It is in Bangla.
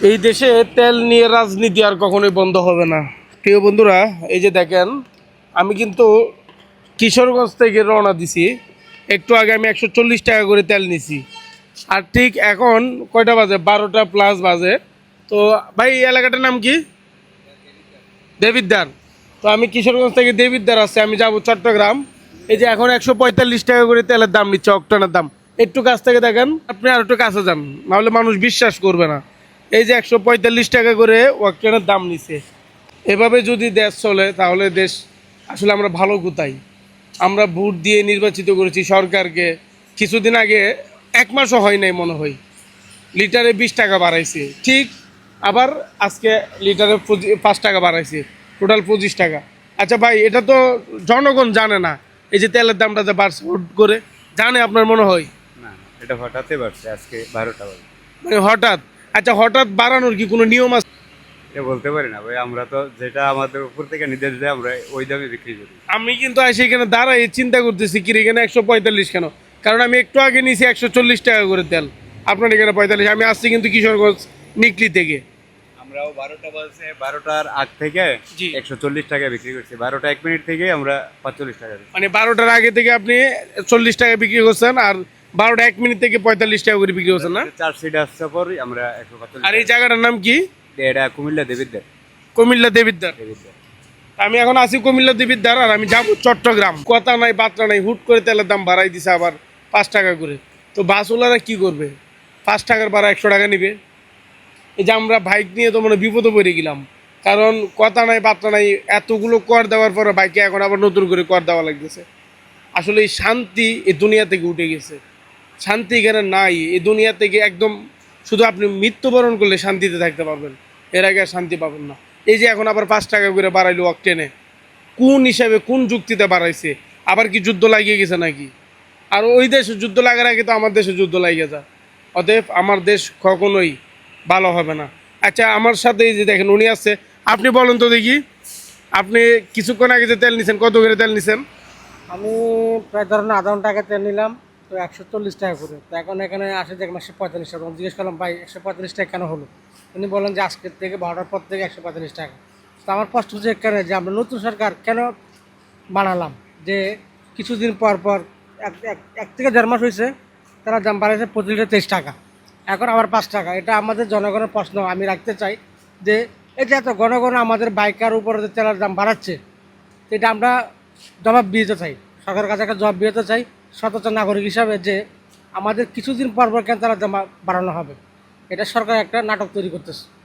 এই দেশে তেল নিয়ে রাজনীতি আর কখনোই বন্ধ হবে না। প্রিয় বন্ধুরা, এই যে দেখেন, আমি কিন্তু কিশোরগঞ্জ থেকে রওনা দিছি। একটু আগে আমি 140 টাকা করে তেল নিছি। আর ঠিক এখন কয়টা বাজে? 12টা প্লাস বাজে। তো ভাই, এই এলাকাটার নাম কি? দেবিদ্বার। তো আমি কিশোরগঞ্জ থেকে দেবিদ্বার আসছি, আমি যাব চট্টগ্রাম। এই যে এখন 145 টাকা করে তেলের দাম নিচ্ছে, অক্টেনের দাম। একটু কাছ থেকে দেখেন, আপনি আর একটু কাছে যান, নাহলে মানুষ বিশ্বাস করবে না। এই যে 145 টাকা করে অক্টেনের দাম নিচ্ছে। এভাবে যদি দেশ চলে তাহলে দেশ আসলে আমরা ভালো কোথায়? আমরা ভোট দিয়ে নির্বাচিত করেছি সরকারকে। কিছুদিন আগে, 1 মাসও হয় নাই মনে হয়, লিটারে 20 টাকা বাড়াইছে। ঠিক আবার আজকে লিটারে 5 টাকা বাড়াইছে, টোটাল 25 টাকা। আচ্ছা ভাই, এটা তো জনগণ জানে না, এই যে তেলের দামটা যে বাড়ছে হুট করে, জানে আপনার মনে হয়? না, এটা হঠাৎই বাড়ছে আজকে 12টা বাজে। মানে হঠাৎ? আচ্ছা, হঠাৎ বাড়ানোর কি কোনো নিয়ম আছে? এটা বলতে পারি না ভাই, আমরা তো যেটা আমাদের উপর থেকে নির্দেশ দেয় আমরা ওই দামে বিক্রি করি। আমি কিন্তু এসে এখানে দাঁড়াই চিন্তা করতেছি কি এখানে 145 কেন? কারণ আমি একটু আগে নিয়েছি 140 টাকা করে তেল, আপনার এখানে 45। আমি আসছি কিন্তু কিশোরগঞ্জ নিকলি থেকে। আমরাও 12টা বাজছে, 12টার আগ থেকে জি। 140 টাকা বিক্রি করছি। 12টা 1 মিনিট থেকে আমরা 45 টাকা দিচ্ছি। মানে 12টার আগে থেকে আপনি 40 টাকা বিক্রি করছেন, আর 12টা 1 মিনিট থেকে 45 টাকা করে বিক্রি করছেন না? 4 সিট আসছে পর আমরা 145 আর এই জায়গাটার নাম কি? এটা কুমিল্লা দেবিদ্বার। কুমিল্লা দেবিদ্বার। দেবিদ্বার। আমি এখন আছি কুমিল্লা দেবিদ্বার, আর আমি যাবো চট্টগ্রাম। কথা নাই বার্তা নাই, হুট করে তেলের দাম বাড়াই দিছে আবার 5 টাকা করে। তো বাসওয়ালারা কি করবে? 5 টাকার ভাড়া 100 টাকা নিবে। এই যে আমরা বাইক নিয়ে তো মানে বিপদে পড়ে গেলাম, কারণ কথা নাই বার্তা নাই, এতগুলো কর দেওয়ার পরে বাইকে এখন আবার নতুন করে কর দেওয়া লাগতেছে। আসলে এই শান্তি এই দুনিয়া থেকে উঠে গেছে। শান্তি এখানে নাই এই দুনিয়া থেকে একদম। শুধু আপনি মৃত্যুবরণ করলে শান্তিতে থাকতে পারবেন, এর আগে আর শান্তি পাবেন না। এই যে এখন আবার 5 টাকা করে বাড়াইলো অকটেনে, কোন হিসাবে কোন যুক্তিতে বাড়াইছে? আবার কি যুদ্ধ লাগিয়ে গেছে নাকি? আর ওই দেশে যুদ্ধ লাগার আগে তো আমার দেশে যুদ্ধ লাগিয়ে যায়। অতএব আমার দেশ কখনোই ভালো হবে না। আচ্ছা, আমার সাথে এই যে দেখেন উনি আছে, আপনি বলেন তো দেখি, আপনি কিছুক্ষণ আগে যে তেল নিছেন, কত করে তেল নিছেন? আমি প্রায় ধরেন আধা ঘন্টা আগে তেল নিলাম, তো 140 টাকা করে। তো এখন এখানে আসে দেখলাম 145 টাকা। জিজ্ঞেস করলাম, ভাই 145 টাকা কেন হলো? উনি বলেন যে আজকের থেকে 12টার পর থেকে 145 টাকা। তো আমার প্রশ্ন হচ্ছে এখানে যে আমরা নতুন সরকার কেন বানালাম, যে কিছুদিন পর পর এক থেকে 1.5 মাস হয়েছে তারা দাম বাড়াইছে 25 টাকা, এখন আবার 5 টাকা। এটা আমাদের জনগণের প্রশ্ন আমি রাখতে চাই, যে এই যে এত গণগণ আমাদের বাইকার উপরে যে তেলের দাম বাড়াচ্ছে, এটা আমরা জবাব দিতে চাই, সরকারের কাছে একটা জবাব দিতে চাই সচেতন নাগরিক হিসাবে, যে আমাদের কিছুদিন পর পর কেন তারা দাম বাড়ানো হবে। এটা সরকার একটা নাটক তৈরি করতেছে।